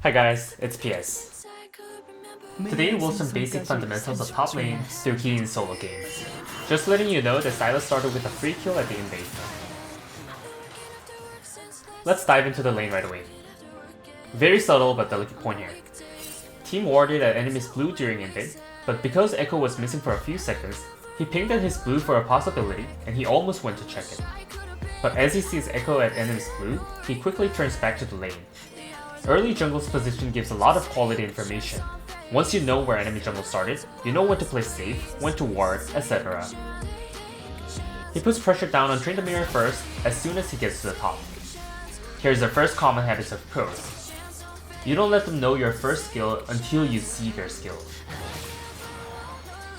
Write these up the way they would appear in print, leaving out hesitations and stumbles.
Hi guys, it's PS. Today we'll some basic fundamentals of top lane through key in solo games. Just letting you know that Sylas started with a free kill at the invade. Let's dive into the lane right away. Very subtle but delicate point here. Team warded at enemy's blue during invade, but because Echo was missing for a few seconds, he pinged at his blue for a possibility and he almost went to check it. But as he sees Echo at enemy's blue, he quickly turns back to the lane. Early jungle's position gives a lot of quality information. Once you know where enemy jungle started, you know when to play safe, when to ward, etc. He puts pressure down on Tryndamere first as soon as he gets to the top. Here's the first common habits of pros. You don't let them know your first skill until you see their skill.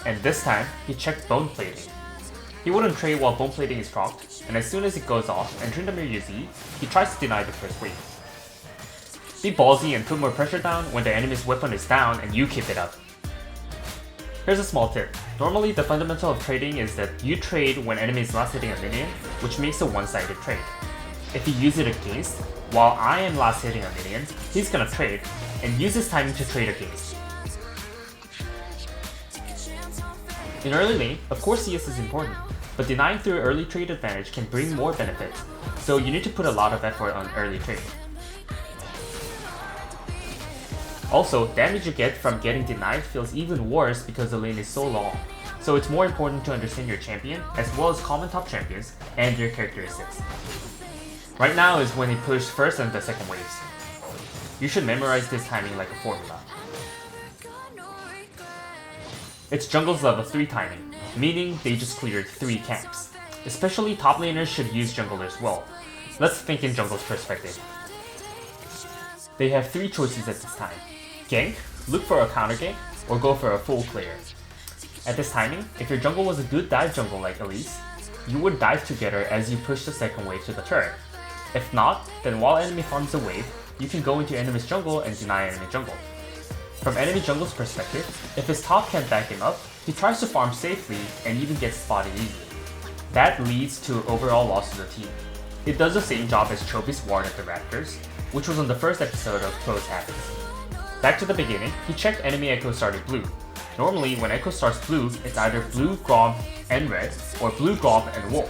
And this time, he checked bone plating. He wouldn't trade while bone plating is procced, and as soon as it goes off and Tryndamere uses E, he tries to deny the first wave. Be ballsy and put more pressure down when the enemy's weapon is down and you keep it up. Here's a small tip. Normally the fundamental of trading is that you trade when enemy is last hitting a minion, which makes a one-sided trade. If you use it against, while I am last hitting a minion, he's gonna trade, and use his timing to trade against. In early lane, of course CS is important, but denying through early trade advantage can bring more benefits, so you need to put a lot of effort on early trade. Also, damage you get from getting denied feels even worse because the lane is so long, so it's more important to understand your champion, as well as common top champions, and their characteristics. Right now is when he pushed first and the second waves. You should memorize this timing like a formula. It's jungle's level 3 timing, meaning they just cleared 3 camps. Especially top laners should use junglers well. Let's think in jungle's perspective. They have 3 choices at this time. Gank, look for a counter gank, or go for a full clear. At this timing, if your jungle was a good dive jungle like Elise, you would dive together as you push the second wave to the turret. If not, then while enemy farms the wave, you can go into enemy's jungle and deny enemy jungle. From enemy jungle's perspective, if his top can't back him up, he tries to farm safely and even gets spotted easily. That leads to overall loss to the team. It does the same job as Chovy's ward at the Raptors, which was on the first episode of Close Habits. Back to the beginning, he checked enemy Echo started blue. Normally, when Echo starts blue, it's either blue, Gromp, and red, or blue, Gromp, and wolf.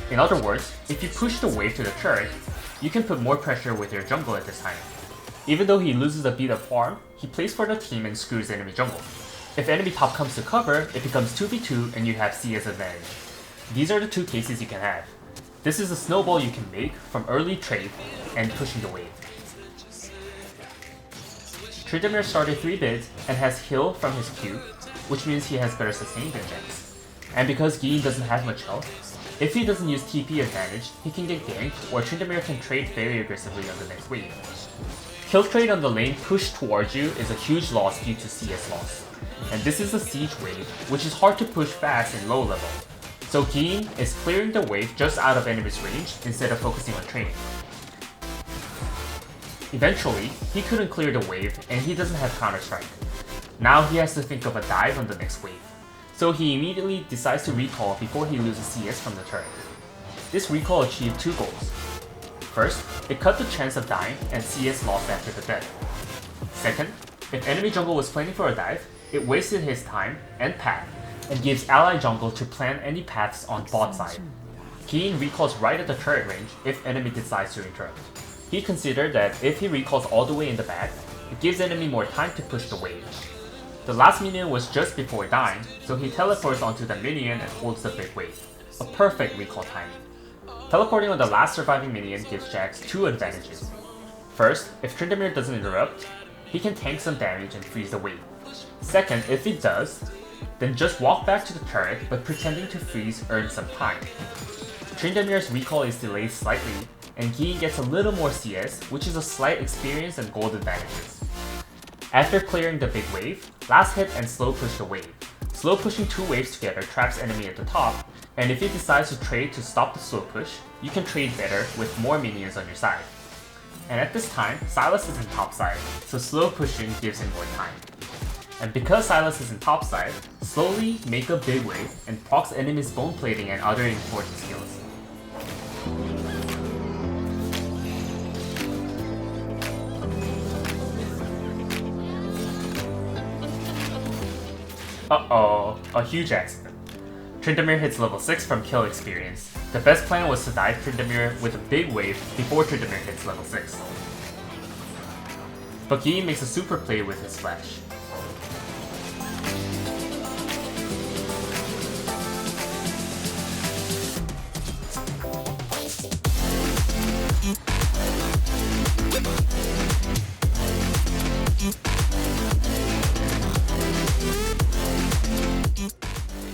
In other words, if you push the wave to the turret, you can put more pressure with your jungle at this time. Even though he loses a beat of farm, he plays for the team and screws enemy jungle. If enemy top comes to cover, it becomes 2v2 and you have CS advantage. These are the 2 cases you can have. This is a snowball you can make from early trade and pushing the wave. Tryndamere started 3 bids and has heal from his Q, which means he has better sustain than Jax. And because Gin doesn't have much health, if he doesn't use TP advantage, he can get ganked or Tryndamere can trade very aggressively on the next wave. Kill trade on the lane pushed towards you is a huge loss due to CS loss. And this is a siege wave, which is hard to push fast in low level. So Gin is clearing the wave just out of enemy's range instead of focusing on training. Eventually, he couldn't clear the wave and he doesn't have counter-strike. Now he has to think of a dive on the next wave. So he immediately decides to recall before he loses CS from the turret. This recall achieved 2 goals. First, it cut the chance of dying and CS lost after the death. Second, if enemy jungle was planning for a dive, it wasted his time and path and gives ally jungle to plan any paths on bot side. Gin recalls right at the turret range if enemy decides to interrupt. He considered that if he recalls all the way in the back, it gives enemy more time to push the wave. The last minion was just before dying, so he teleports onto the minion and holds the big wave. A perfect recall timing. Teleporting on the last surviving minion gives Jax 2 advantages. First, if Tryndamere doesn't interrupt, he can tank some damage and freeze the wave. Second, if he does, then just walk back to the turret but pretending to freeze earns some time. Tryndamere's recall is delayed slightly, and Gin gets a little more CS, which is a slight experience and gold advantages. After clearing the big wave, last hit and slow push the wave. Slow pushing 2 waves together traps enemy at the top, and if he decides to trade to stop the slow push, you can trade better with more minions on your side. And at this time, Sylas is in top side, so slow pushing gives him more time. And because Sylas is in top side, slowly make a big wave and procs enemies bone plating and other important skills. Uh-oh, a huge accident. Tryndamere hits level 6 from kill experience. The best plan was to dive Tryndamere with a big wave before Tryndamere hits level 6. But Gi makes a super play with his flash.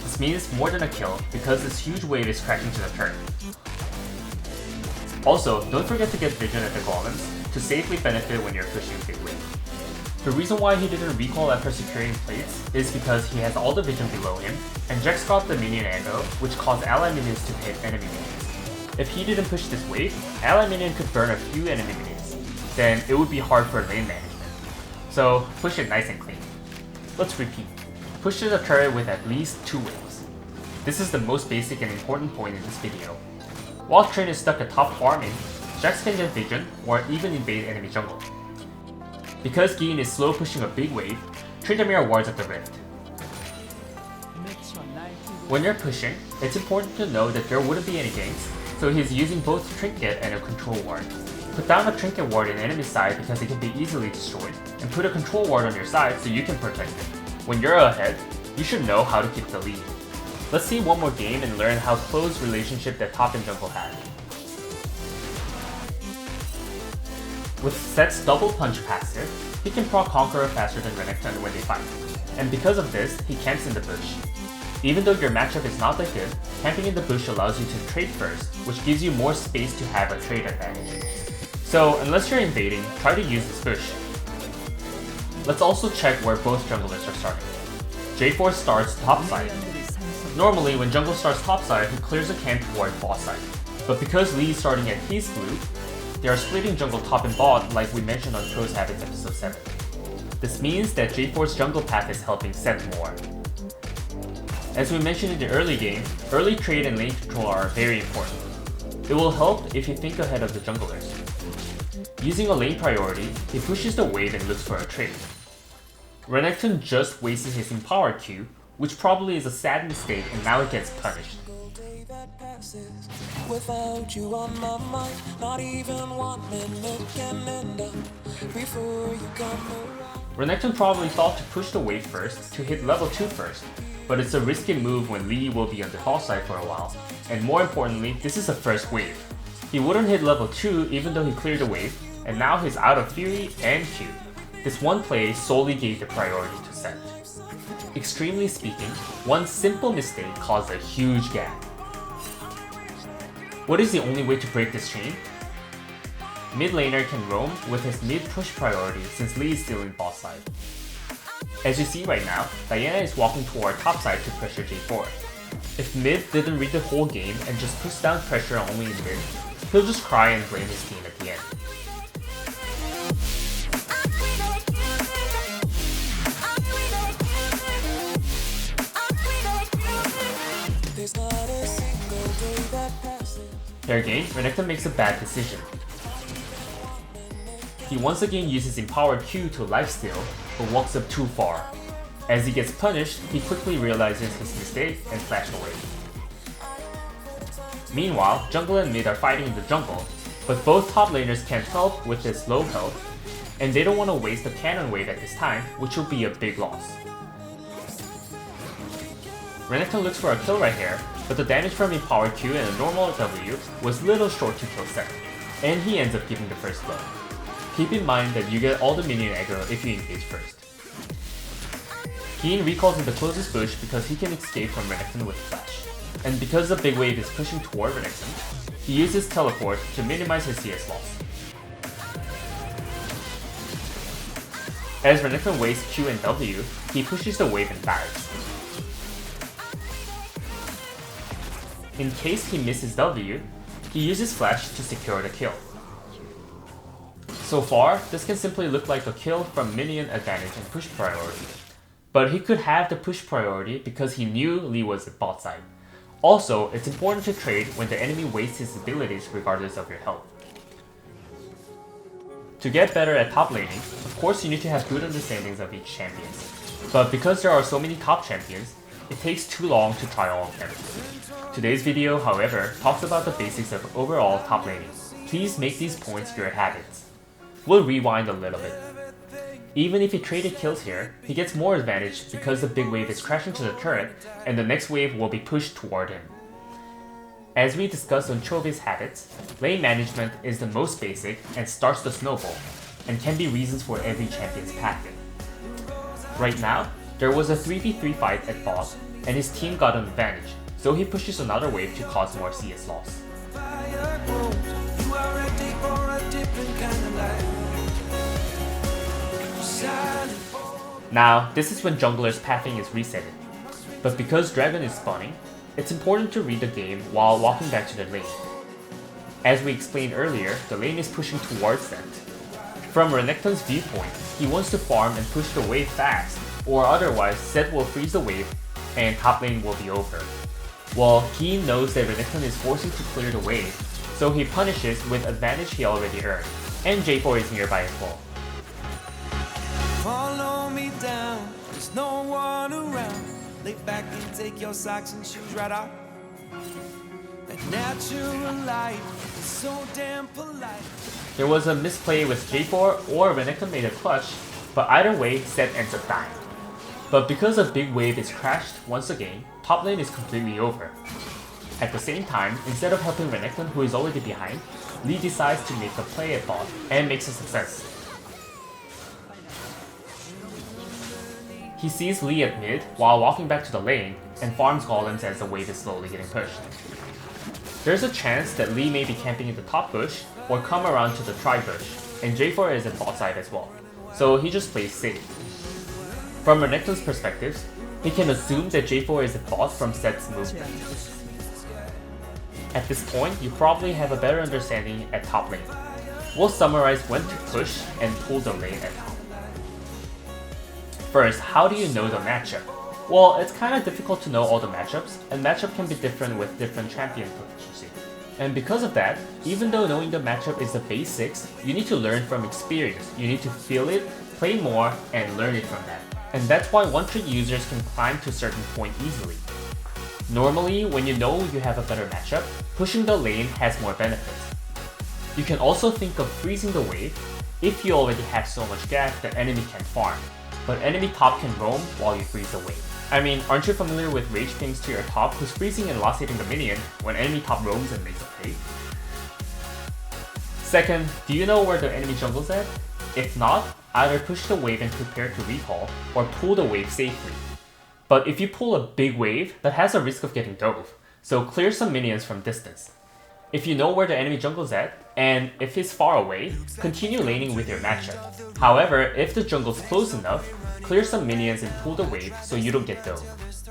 This means more than a kill because this huge wave is cracking to the turret. Also, don't forget to get vision at the golems to safely benefit when you're pushing big wave. The reason why he didn't recall after securing plates is because he has all the vision below him, and Jax got the minion aggro, which caused ally minions to hit enemy minions. If he didn't push this wave, ally minion could burn a few enemy minions, then it would be hard for lane management. So push it nice and clean. Let's repeat. Push the turret with at least 2 waves. This is the most basic and important point in this video. While Trin is stuck atop farming, Jax can get vision or even invade enemy jungle. Because Gin is slow pushing a big wave, Tryndamere wards at the rift. When you're pushing, it's important to know that there wouldn't be any ganks, so he's using both Trinket and a control ward. Put down a Trinket ward on enemy side because it can be easily destroyed, and put a control ward on your side so you can protect it. When you're ahead, you should know how to keep the lead. Let's see one more game and learn how close relationship that top and jungle had. With Set's double punch passive, he can proc Conqueror faster than Renekton when they fight, and because of this, he camps in the bush. Even though your matchup is not that good, camping in the bush allows you to trade first, which gives you more space to have a trade advantage. So unless you're invading, try to use this bush. Let's also check where both junglers are starting. J4 starts topside. Normally, when jungle starts topside, he clears a camp toward bot side. But because Lee is starting at his blue, they are splitting jungle top and bot like we mentioned on Pros Habits episode 7. This means that J4's jungle path is helping Set more. As we mentioned in the early game, early trade and lane control are very important. It will help if you think ahead of the junglers. Using a lane priority, he pushes the wave and looks for a trade. Renekton just wasted his Empower Q, which probably is a sad mistake and now it gets punished. Without you on my mind, not even 1 minute can end up before you come around. Renekton probably thought to push the wave first to hit level 2 first, but it's a risky move when Lee will be on the bot side for a while, and more importantly, this is the first wave. He wouldn't hit level 2 even though he cleared the wave, and now he's out of Fury and Q. This one play solely gave the priority to Set. Extremely speaking, one simple mistake caused a huge gap. What is the only way to break this chain? Mid laner can roam with his mid push priority since Lee is still in bot side. As you see right now, Diana is walking toward top side to pressure J4. If mid didn't read the whole game and just push down pressure only in mid, he'll just cry and blame his team at the end. Fair game, Renekton makes a bad decision. He once again uses Empower Q to lifesteal, but walks up too far. As he gets punished, he quickly realizes his mistake and flashes away. Meanwhile, jungle and mid are fighting in the jungle, but both top laners can't help with this low health, and they don't want to waste a cannon wave at this time, which will be a big loss. Renekton looks for a kill right here, but the damage from Empower Q and a normal W was little short to kill Set, and he ends up giving the first blow. Keep in mind that you get all the minion aggro if you engage first. Keen recalls in the closest bush because he can escape from Renekton with Flash, and because the big wave is pushing toward Renekton, he uses Teleport to minimize his CS loss. As Renekton wastes Q and W, he pushes the wave and dives. In case he misses W, he uses Flash to secure the kill. So far, this can simply look like a kill from minion advantage and push priority. But he could have the push priority because he knew Lee was at bot side. Also, it's important to trade when the enemy wastes his abilities regardless of your health. To get better at top laning, of course you need to have good understandings of each champion. But because there are so many top champions, it takes too long to try all of them. Today's video, however, talks about the basics of overall top laning. Please make these points your habits. We'll rewind a little bit. Even if he traded kills here, he gets more advantage because the big wave is crashing to the turret and the next wave will be pushed toward him. As we discussed on Chove's habits, lane management is the most basic and starts the snowball, and can be reasons for every champion's pathing. Right now, there was a 3v3 fight at bot, and his team got an advantage, so he pushes another wave to cause more CS loss. Now, this is when jungler's pathing is resetted, but because Dragon is spawning, it's important to read the game while walking back to the lane. As we explained earlier, the lane is pushing towards that. From Renekton's viewpoint, he wants to farm and push the wave fast, or otherwise Zed will freeze the wave and top lane will be over. Well, he knows that Renekton is forcing to clear the wave, so he punishes with advantage he already earned, and J4 is nearby as well. Follow me down, there's no one around. Lay back and take your socks and shoes right off. That natural light is so damn polite. There was a misplay with J4 or Renekton made a clutch, but either way, Zed ends up dying. But because a big wave is crashed once again, top lane is completely over. At the same time, instead of helping Renekton who is already behind, Lee decides to make a play at bot and makes a success. He sees Lee at mid while walking back to the lane and farms golems as the wave is slowly getting pushed. There's a chance that Lee may be camping in the top bush or come around to the tri-bush, and J4 is at bot side as well, so he just plays safe. From Renekton's perspective, he can assume that J4 is at bot from Zed's movement. At this point, you probably have a better understanding at top lane. We'll summarize when to push and pull the lane at top. First, how do you know the matchup? Well, it's kinda difficult to know all the matchups, and matchup can be different with different champion proficiency. And because of that, even though knowing the matchup is the basics, you need to learn from experience. You need to feel it, play more, and learn it from that. And that's why one-trick users can climb to a certain point easily. Normally, when you know you have a better matchup, pushing the lane has more benefits. You can also think of freezing the wave if you already have so much gap that enemy can farm, but enemy top can roam while you freeze the wave. I mean, aren't you familiar with rage pings to your top who's freezing and last hitting the minion when enemy top roams and makes a play? Second, do you know where the enemy jungle's at? If not, either push the wave and prepare to recall, or pull the wave safely. But if you pull a big wave, that has a risk of getting dove, so clear some minions from distance. If you know where the enemy jungle's at, and if he's far away, continue laning with your matchup. However, if the jungle's close enough, clear some minions and pull the wave so you don't get dove.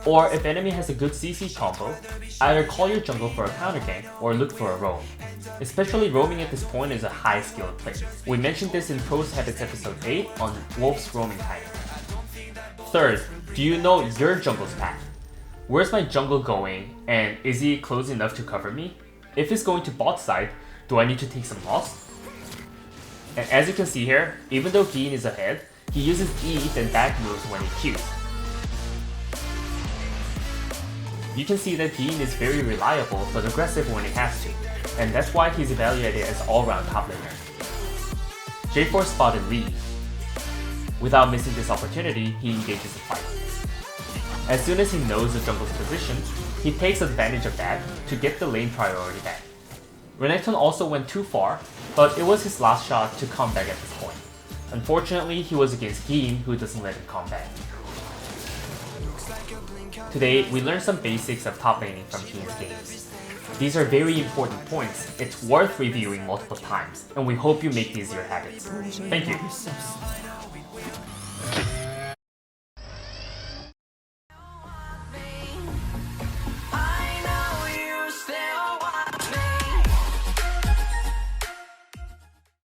Or if enemy has a good CC combo, either call your jungle for a counter gank or look for a roam. Especially roaming at this point is a high skill play. We mentioned this in Pros Habits episode 8 on Wolf's roaming timing. Third, do you know your jungle's path? Where's my jungle going, and is he close enough to cover me? If he's going to bot side, do I need to take some loss? And as you can see here, even though Gin is ahead, he uses ETH and back moves when he Qs. You can see that Gin is very reliable but aggressive when he has to, and that's why he's evaluated as all-round top laner. J4 spotted Lee. Without missing this opportunity, he engages the fight. As soon as he knows the jungle's position, he takes advantage of that to get the lane priority back. Renekton also went too far, but it was his last shot to come back at this point. Unfortunately, he was against Gin, who doesn't let him come back. Today, we learned some basics of top laning from Gin's games. These are very important points. It's worth reviewing multiple times, and we hope you make these your habits. Thank you.